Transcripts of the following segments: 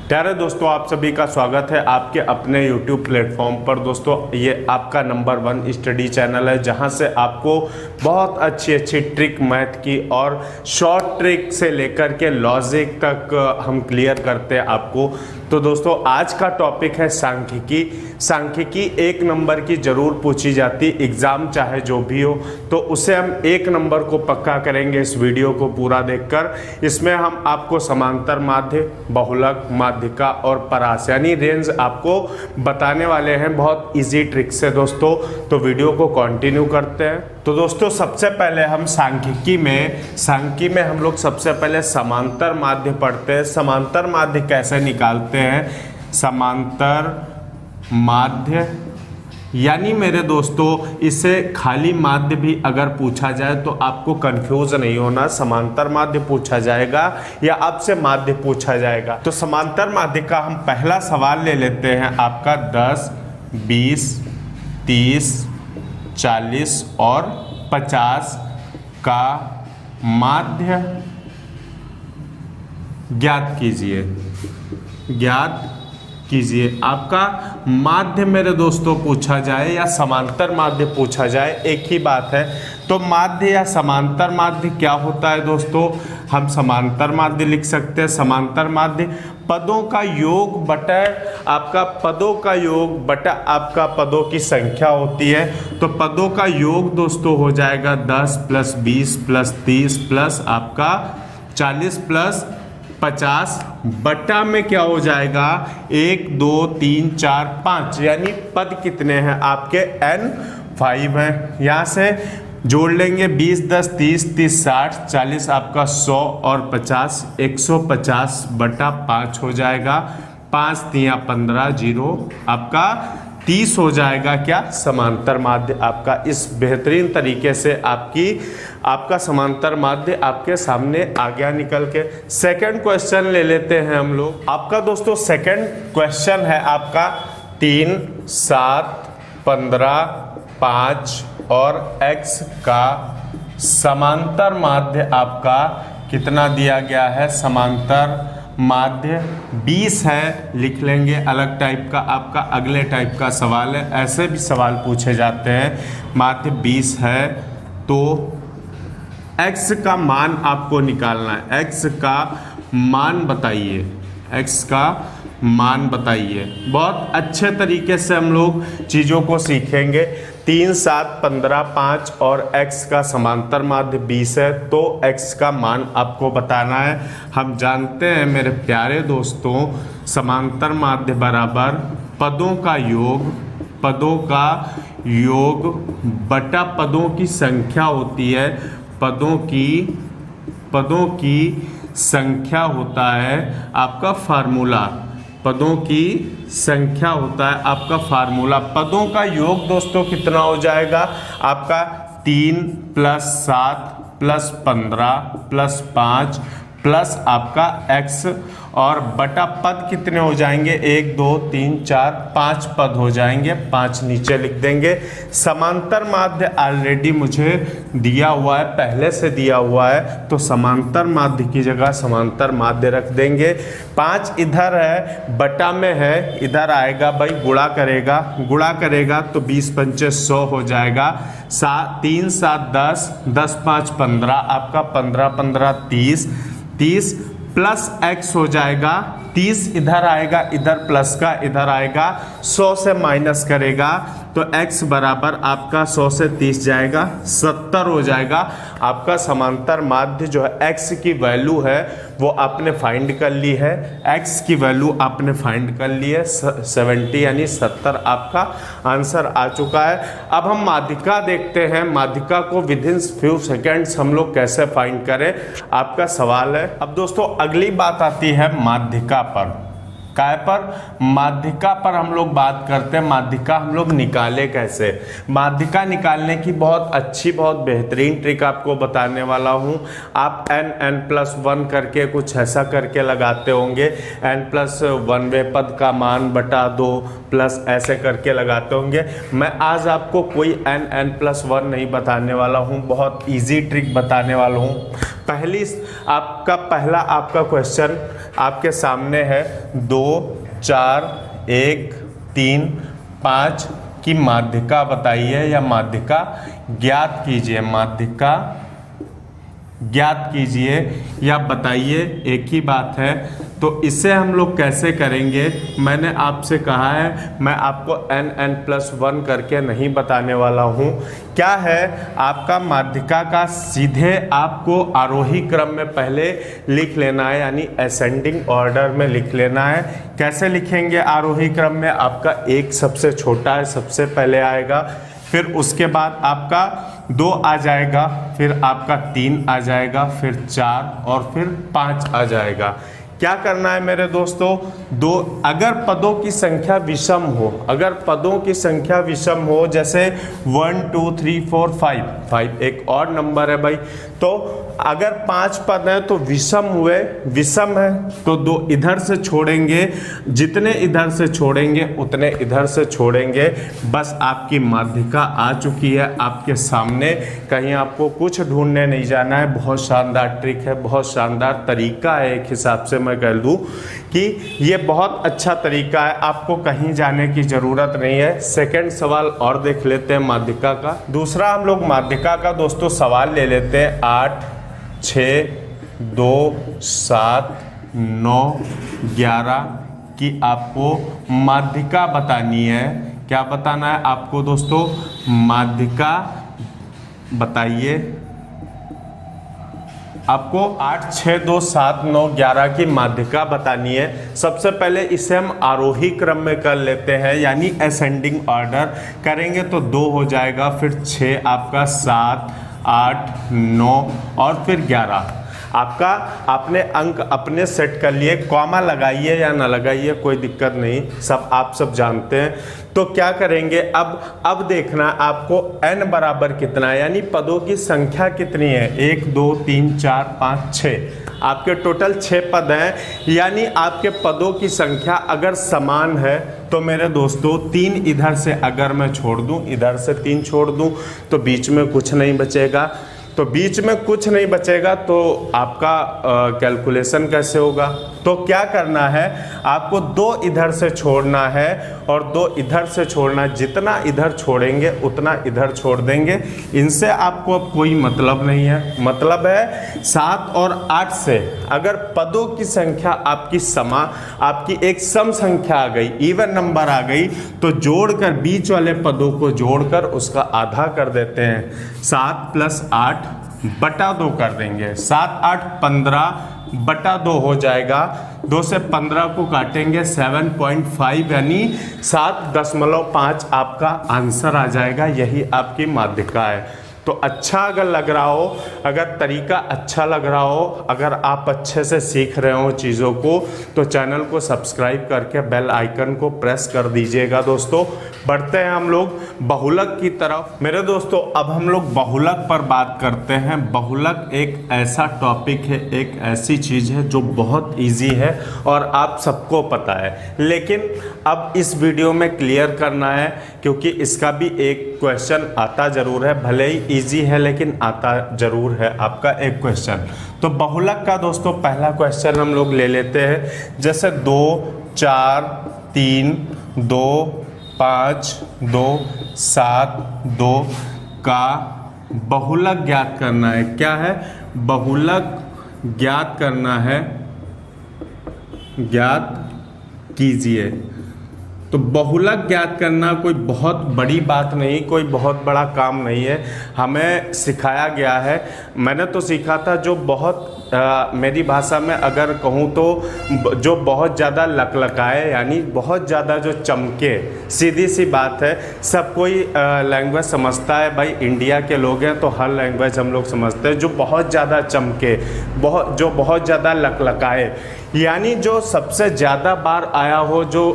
प्यारे दोस्तों, आप सभी का स्वागत है आपके अपने YouTube प्लेटफॉर्म पर। दोस्तों, ये आपका नंबर 1 स्टडी चैनल है जहां से आपको बहुत अच्छी अच्छी ट्रिक मैथ की और शॉर्ट ट्रिक से लेकर के लॉजिक तक हम क्लियर करते हैं आपको। तो दोस्तों, आज का टॉपिक है सांख्यिकी। सांख्यिकी 1 नंबर की जरूर पूछी जाती, एग्जाम चाहे जो भी हो, तो उसे हम 1 नंबर को पक्का करेंगे इस वीडियो को पूरा देखकर। इसमें हम आपको समांतर माध्य, बहुलक, माध्यिका और परास यानी रेंज आपको बताने वाले हैं बहुत इजी ट्रिक से दोस्तों। तो वीडियो को कंटिन्यू करते हैं। तो दोस्तों, सबसे पहले हम सांख्यिकी में हम लोग सबसे पहले समांतर माध्य पढ़ते हैं। समांतर माध्य कैसे निकालते हैं? समांतर माध्य यानी मेरे दोस्तों, इसे खाली माध्य भी अगर पूछा जाए तो आपको कंफ्यूज नहीं होना। समांतर माध्य पूछा जाएगा या आपसे माध्य पूछा जाएगा। तो समांतर माध्य का हम पहला सवाल ले लेते हैं आपका 10, 20, 30, 40 और 50 का माध्य ज्ञात कीजिए। आपका माध्य मेरे दोस्तों पूछा जाए या समांतर माध्य पूछा जाए, एक ही बात है। तो माध्य या समांतर माध्य क्या होता है दोस्तों? हम समांतर माध्य लिख सकते हैं। समांतर माध्य पदों का योग बटा आपका पदों की संख्या होती है। तो पदों का योग दोस्तों हो जाएगा 10 + 20 + 30 प्लस आपका 40 + 50 बटा में क्या हो जाएगा 1, 2, 3, 4, 5 यानी पद कितने हैं आपके n5 हैं। यहाँ से जोड़ लेंगे 20, 10, 30, 30, 60, 40 आपका 100 और 50 150 बटा 5 हो जाएगा। 5 3 15 0 आपका 30 हो जाएगा। क्या? समांतर माध्य आपका इस बेहतरीन तरीके से आपका समांतर माध्य आपके सामने आ गया निकल के। सेकंड क्वेश्चन ले लेते हैं हम लोग। आपका दोस्तों सेकंड क्वेश्चन है आपका 3, 7, 15, 5 और x का समांतर माध्य आपका कितना दिया गया है? समांतर माध्य 20 है, लिख लेंगे। अलग टाइप का आपका अगले टाइप का सवाल है, ऐसे भी सवाल पूछे जाते हैं। माध्य 20 है तो x का मान आपको निकालना है। x का मान बताइए। बहुत अच्छे तरीके से हम लोग चीज़ों को सीखेंगे। 3, 7, 15, 5 और x का समांतर माध्य 20 है तो x का मान आपको बताना है। हम जानते हैं मेरे प्यारे दोस्तों, समांतर माध्य बराबर पदों का योग बटा पदों की संख्या होती है। पदों की संख्या होता है आपका फार्मूला। पदों की संख्या होता है आपका फार्मूला। पदों का योग दोस्तों कितना हो जाएगा आपका? 3 + 7 + 15 + 5 प्लस आपका x और बटा पद कितने हो जाएंगे? 1, 2, 3, 4, 5 पद हो जाएंगे। 5 नीचे लिख देंगे। समांतर माध्य ऑलरेडी मुझे दिया हुआ है, पहले से दिया हुआ है, तो समांतर माध्य की जगह समांतर माध्य रख देंगे। 5 इधर है, बटा में है, इधर आएगा भाई, गुणा करेगा तो 20 पंचे 100 हो जाएगा। 3, 7, 10, 10, 5, 15 आपका 15, 15, 30 प्लस x हो जाएगा। 30 इधर आएगा, इधर प्लस का इधर आएगा, 100 से माइनस करेगा तो x बराबर आपका 100 से 30 जाएगा, 70 हो जाएगा। आपका समांतर माध्य जो है x की वैल्यू है वो आपने फाइंड कर ली है। x की वैल्यू आपने फाइंड कर ली है 70 यानी 70 आपका आंसर आ चुका है। अब हम माध्यिका देखते हैं। माध्यिका को विदिन फ्यू सेकेंड्स हम लोग कैसे फाइंड करें, आपका सवाल है। अब दोस्तों अगली बात आती है माध्यिका पर। काय पर, माध्यिका पर हम लोग बात करते हैं। माध्यिका हम लोग निकाले कैसे, माध्यिका निकालने की बहुत अच्छी बहुत बेहतरीन ट्रिक आपको बताने वाला हूं। आप n+1 करके कुछ ऐसा करके लगाते होंगे, n+1वें पद का मान बटा 2 प्लस ऐसे करके लगाते होंगे। मैं आज आपको कोई n+1 नहीं बताने वाला हूं, बहुत ईजी ट्रिक बताने वाला हूं। पहला आपका क्वेश्चन आपके सामने है, 2, 4, 1, 3, 5 की माध्यिका बताइए या माध्यिका ज्ञात कीजिए। माध्यिका ज्ञात कीजिए या बताइए, एक ही बात है। तो इसे हम लोग कैसे करेंगे, मैंने आपसे कहा है मैं आपको n+1 करके नहीं बताने वाला हूँ। क्या है, आपका माध्यिका का सीधे आपको आरोही क्रम में पहले लिख लेना है, यानी असेंडिंग ऑर्डर में लिख लेना है। कैसे लिखेंगे आरोही क्रम में, आपका 1 सबसे छोटा है, सबसे पहले आएगा, फिर उसके बाद आपका 2 आ जाएगा, फिर आपका 3 आ जाएगा, फिर 4 और फिर 5 आ जाएगा। क्या करना है मेरे दोस्तों, अगर पदों की संख्या विषम हो, अगर पदों की संख्या विषम हो, जैसे 1 2 3 4 5 एक और नंबर है भाई, तो अगर 5 पद हैं तो विषम हुए, विषम है तो 2 इधर से छोड़ेंगे, जितने इधर से छोड़ेंगे उतने इधर से छोड़ेंगे। बस आपकी माध्यिका आ चुकी है आपके सामने, कहीं आपको कुछ ढूंढने नहीं जाना है। बहुत शानदार ट्रिक है, बहुत शानदार तरीका है, एक हिसाब से मैं कह दूं कि ये बहुत अच्छा तरीका है, आपको कहीं जाने की ज़रूरत नहीं है। सेकंड सवाल और देख लेते हैं माध्यिका का। दूसरा हम लोग माध्यिका का दोस्तों सवाल ले लेते हैं, 8, 6, 2, 7, 9, 11 की आपको माध्यिका बतानी है। क्या बताना है आपको दोस्तों, माध्यिका बताइए। आपको 8, 6, 2, 7, 9, 11 की माध्यिका बतानी है। सबसे पहले इसे हम आरोही क्रम में कर लेते हैं, यानी असेंडिंग ऑर्डर करेंगे तो 2 हो जाएगा, फिर 6 आपका, 7, 8, 9 और फिर 11। आपका आपने अंक अपने सेट कर लिए, कॉमा लगाइए या ना लगाइए कोई दिक्कत नहीं, आप सब जानते हैं। तो क्या करेंगे, अब देखना आपको n बराबर कितना है, यानी पदों की संख्या कितनी है, 1 2 3 4 5 6, आपके टोटल 6 पद हैं। यानी आपके पदों की संख्या अगर समान है तो मेरे दोस्तों 3 इधर से अगर मैं छोड़ दूं, इधर से 3 छोड़ दूं तो बीच में कुछ नहीं बचेगा। तो बीच में कुछ नहीं बचेगा तो आपका कैलकुलेशन कैसे होगा। तो क्या करना है, आपको 2 इधर से छोड़ना है और 2 इधर से छोड़ना है। जितना इधर छोड़ेंगे उतना इधर छोड़ देंगे, इनसे आपको अब कोई मतलब नहीं है। मतलब है 7 और 8 से अगर पदों की संख्या आपकी एक सम संख्या आ गई, इवन नंबर आ गई, तो जोड़कर बीच वाले पदों को जोड़कर उसका आधा कर देते हैं। 7 + 8 बटा 2 कर देंगे, 7 8 15 बटा 2 हो जाएगा। 2 से 15 को काटेंगे 7.5, यानी 7.5 आपका आंसर आ जाएगा। यही आपकी माध्यिका है। तो अच्छा अगर लग रहा हो, अगर तरीका अच्छा लग रहा हो, अगर आप अच्छे से सीख रहे हो चीज़ों को, तो चैनल को सब्सक्राइब करके बेल आइकन को प्रेस कर दीजिएगा। दोस्तों बढ़ते हैं हम लोग बहुलक की तरफ। मेरे दोस्तों अब हम लोग बहुलक पर बात करते हैं। बहुलक एक ऐसा टॉपिक है, एक ऐसी चीज़ है जो बहुत ईजी है और आप सबको पता है, लेकिन अब इस वीडियो में क्लियर करना है क्योंकि इसका भी एक क्वेश्चन आता ज़रूर है, भले ही ईजी है लेकिन आता ज़रूर है आपका एक क्वेश्चन। तो बहुलक का दोस्तों पहला क्वेश्चन हम लोग ले लेते हैं, जैसे 2 4 3 2 5 2 7 2 का बहुलक ज्ञात करना है। क्या है, बहुलक ज्ञात करना है, ज्ञात कीजिए। तो बहुलक ज्ञात करना कोई बहुत बड़ी बात नहीं, कोई बहुत बड़ा काम नहीं है, हमें सिखाया गया है। मैंने तो सीखा था जो बहुत मेरी भाषा में अगर कहूँ तो जो बहुत ज़्यादा लकलकाए, यानी बहुत ज़्यादा जो चमके। सीधी सी बात है, सब कोई लैंग्वेज समझता है भाई, इंडिया के लोग हैं तो हर लैंग्वेज हम लोग समझते हैं। जो बहुत ज़्यादा चमके, जो बहुत ज़्यादा लकलकाए, यानी जो सबसे ज़्यादा बार आया हो, जो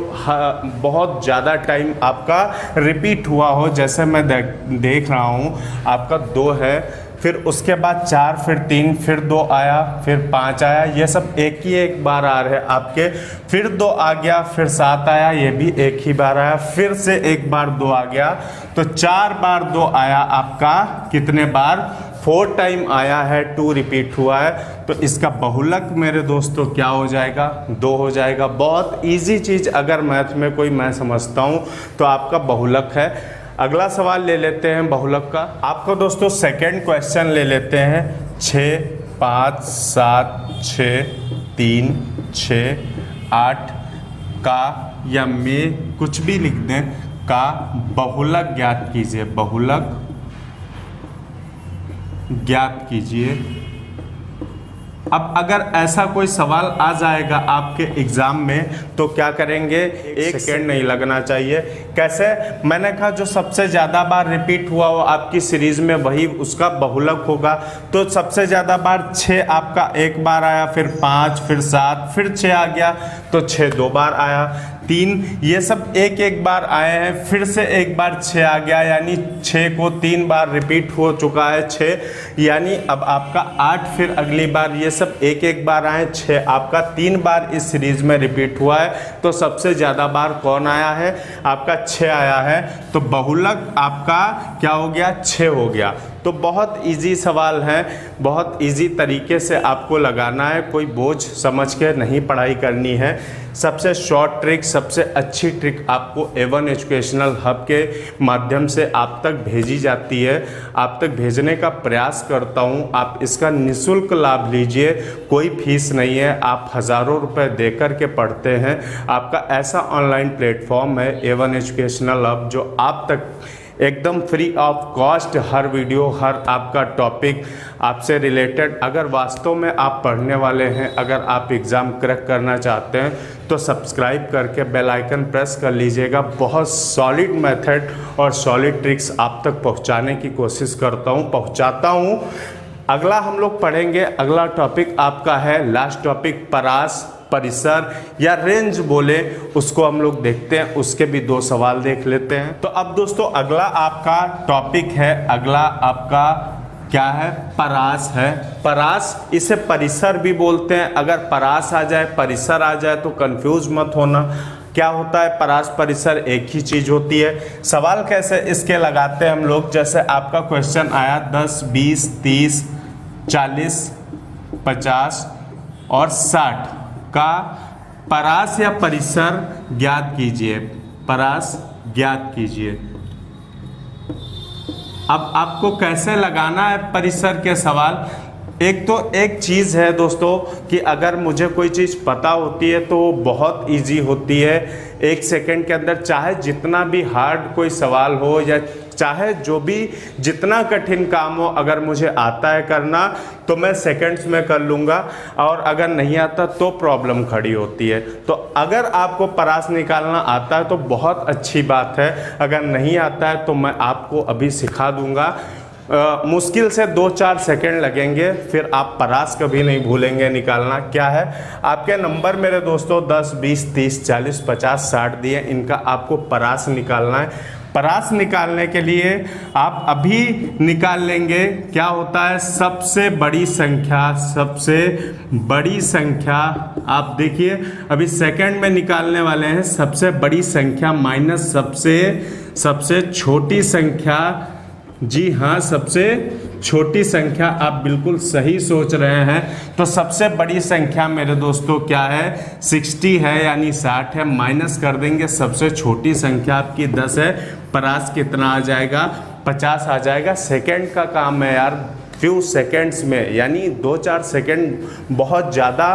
बहुत ज़्यादा टाइम आपका रिपीट हुआ हो। जैसे मैं देख रहा हूँ आपका 2 है, फिर उसके बाद 4, फिर 3, फिर 2 आया, फिर 5 आया, ये सब एक ही एक बार आ रहे हैं आपके। फिर 2 आ गया, फिर 7 आया, ये भी एक ही बार आया, फिर से एक बार 2 आ गया, तो 4 बार 2 आया आपका। कितने बार? 4 टाइम आया है, 2 रिपीट हुआ है, तो इसका बहुलक मेरे दोस्तों क्या हो जाएगा? 2 हो जाएगा। बहुत ईजी चीज़, अगर मैथ में कोई मैं समझता हूँ तो आपका बहुलक है। अगला सवाल ले लेते हैं बहुलक का। आपको दोस्तों सेकंड क्वेश्चन ले लेते हैं। 6, 5, 7, 6, 3, 6, 8 का या में कुछ भी लिख दें, का बहुलक ज्ञात कीजिए। बहुलक ज्ञात कीजिए। अब अगर ऐसा कोई सवाल आ जाएगा आपके एग्जाम में तो क्या करेंगे? 1 सेकेंड नहीं लगना चाहिए। कैसे? मैंने कहा जो सबसे ज़्यादा बार रिपीट हुआ हो आपकी सीरीज में वही उसका बहुलक होगा। तो सबसे ज़्यादा बार 6 आपका एक बार आया, फिर 5, फिर 7, फिर 6 आ गया, तो 6 2 बार आया। 3, ये सब एक एक बार आए हैं, फिर से एक बार 6 आ गया, यानी 6 को 3 बार रिपीट हो चुका है 6, यानी अब आपका 8, फिर अगली बार ये सब एक एक बार आए। 6 आपका 3 बार इस सीरीज में रिपीट हुआ है, तो सबसे ज़्यादा बार कौन आया है? आपका 6 आया है, तो बहुलक आपका क्या हो गया? 6 हो गया। तो बहुत इजी सवाल है, बहुत इजी तरीके से आपको लगाना है, कोई बोझ समझ के नहीं पढ़ाई करनी है। सबसे शॉर्ट ट्रिक, सबसे अच्छी ट्रिक आपको A1 एजुकेशनल हब के माध्यम से आप तक भेजी जाती है, आप तक भेजने का प्रयास करता हूं। आप इसका निःशुल्क लाभ लीजिए, कोई फीस नहीं है, आप हज़ारों रुपए दे कर के पढ़ते हैं। आपका ऐसा ऑनलाइन प्लेटफॉर्म है A1 एजुकेशनल हब, जो आप तक एकदम फ्री ऑफ कॉस्ट हर वीडियो, हर आपका टॉपिक आपसे रिलेटेड, अगर वास्तव में आप पढ़ने वाले हैं, अगर आप एग्ज़ाम क्रैक करना चाहते हैं तो सब्सक्राइब करके बेल आइकन प्रेस कर लीजिएगा। बहुत सॉलिड मेथड और सॉलिड ट्रिक्स आप तक पहुंचाने की कोशिश करता हूं, पहुंचाता हूं। अगला हम लोग पढ़ेंगे, अगला टॉपिक आपका है लास्ट टॉपिक, परास, परिसर या रेंज बोले उसको हम लोग देखते हैं। उसके भी 2 सवाल देख लेते हैं। तो अब दोस्तों अगला आपका टॉपिक है, अगला आपका क्या है? परास है। परास, इसे परिसर भी बोलते हैं। अगर परास आ जाए, परिसर आ जाए तो कंफ्यूज मत होना। क्या होता है? परास परिसर एक ही चीज होती है। सवाल कैसे इसके लगाते हैं हम लोग? जैसे आपका क्वेश्चन आया 10, 20, 30, 40, 50 और 60 का परास या परिसर ज्ञात कीजिए। परास ज्ञात कीजिए। अब आपको कैसे लगाना है परिसर के सवाल? एक तो एक चीज़ है दोस्तों कि अगर मुझे कोई चीज़ पता होती है तो बहुत इजी होती है। 1 सेकंड के अंदर, चाहे जितना भी हार्ड कोई सवाल हो या चाहे जो भी जितना कठिन काम हो, अगर मुझे आता है करना तो मैं सेकंड्स में कर लूँगा, और अगर नहीं आता तो प्रॉब्लम खड़ी होती है। तो अगर आपको परास निकालना आता है तो बहुत अच्छी बात है, अगर नहीं आता है तो मैं आपको अभी सिखा दूँगा। मुश्किल से 2-4 सेकंड लगेंगे, फिर आप परास कभी नहीं भूलेंगे निकालना। क्या है? आपके नंबर मेरे दोस्तों 10, 20, 30, 40, 50, 60 दिए, इनका आपको परास निकालना है। परास निकालने के लिए आप अभी निकाल लेंगे। क्या होता है? सबसे बड़ी संख्या, सबसे बड़ी संख्या आप देखिए, अभी सेकंड में निकालने वाले हैं। सबसे बड़ी संख्या माइनस सबसे छोटी संख्या। जी हाँ, सबसे छोटी संख्या, आप बिल्कुल सही सोच रहे हैं। तो सबसे बड़ी संख्या मेरे दोस्तों क्या है? 60 है, यानी 60 है। माइनस कर देंगे, सबसे छोटी संख्या आपकी 10 है। परास कितना आ जाएगा? 50 आ जाएगा। सेकंड का काम है यार, फ्यू सेकंड्स में, यानी 2-4 सेकंड बहुत ज़्यादा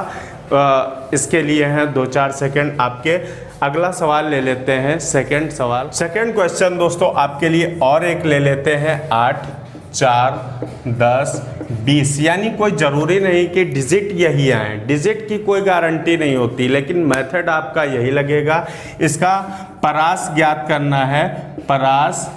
इसके लिए हैं। 2-4 सेकंड आपके। अगला सवाल ले लेते हैं, सेकंड सवाल। सेकंड क्वेश्चन दोस्तों आपके लिए और एक ले लेते हैं। 8, 4, 10, 20, यानी कोई ज़रूरी नहीं कि डिजिट यही आए, डिजिट की कोई गारंटी नहीं होती, लेकिन मेथड आपका यही लगेगा। इसका परास ज्ञात करना है। परास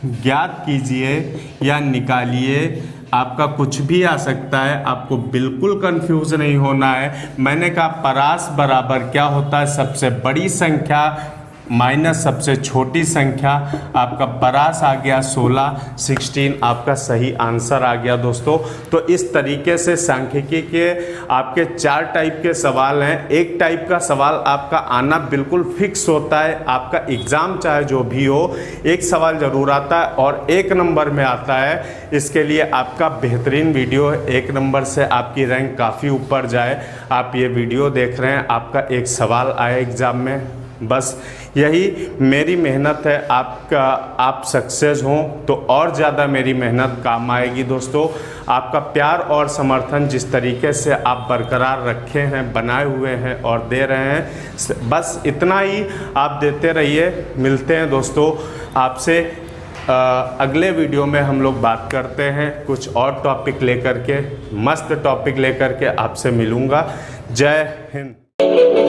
ज्ञात कीजिए या निकालिए। आपका कुछ भी आ सकता है, आपको बिल्कुल कंफ्यूज नहीं होना है। मैंने कहा परास बराबर क्या होता है, सबसे बड़ी संख्या माइनस सबसे छोटी संख्या। आपका परास आ गया 16 आपका सही आंसर आ गया दोस्तों। तो इस तरीके से सांख्यिकी के आपके 4 टाइप के सवाल हैं। एक टाइप का सवाल आपका आना बिल्कुल फिक्स होता है, आपका एग्ज़ाम चाहे जो भी हो एक सवाल ज़रूर आता है और 1 नंबर में आता है। इसके लिए आपका बेहतरीन वीडियो है, 1 नंबर से आपकी रैंक काफ़ी ऊपर जाए। आप ये वीडियो देख रहे हैं, आपका एक सवाल आया एग्ज़ाम में, बस यही मेरी मेहनत है। आप सक्सेस हों तो और ज़्यादा मेरी मेहनत काम आएगी दोस्तों। आपका प्यार और समर्थन जिस तरीके से आप बरकरार रखे हैं, बनाए हुए हैं और दे रहे हैं, बस इतना ही आप देते रहिए। मिलते हैं दोस्तों आपसे अगले वीडियो में। हम लोग बात करते हैं कुछ और टॉपिक लेकर के, मस्त टॉपिक लेकर के आपसे मिलूँगा। जय हिंद।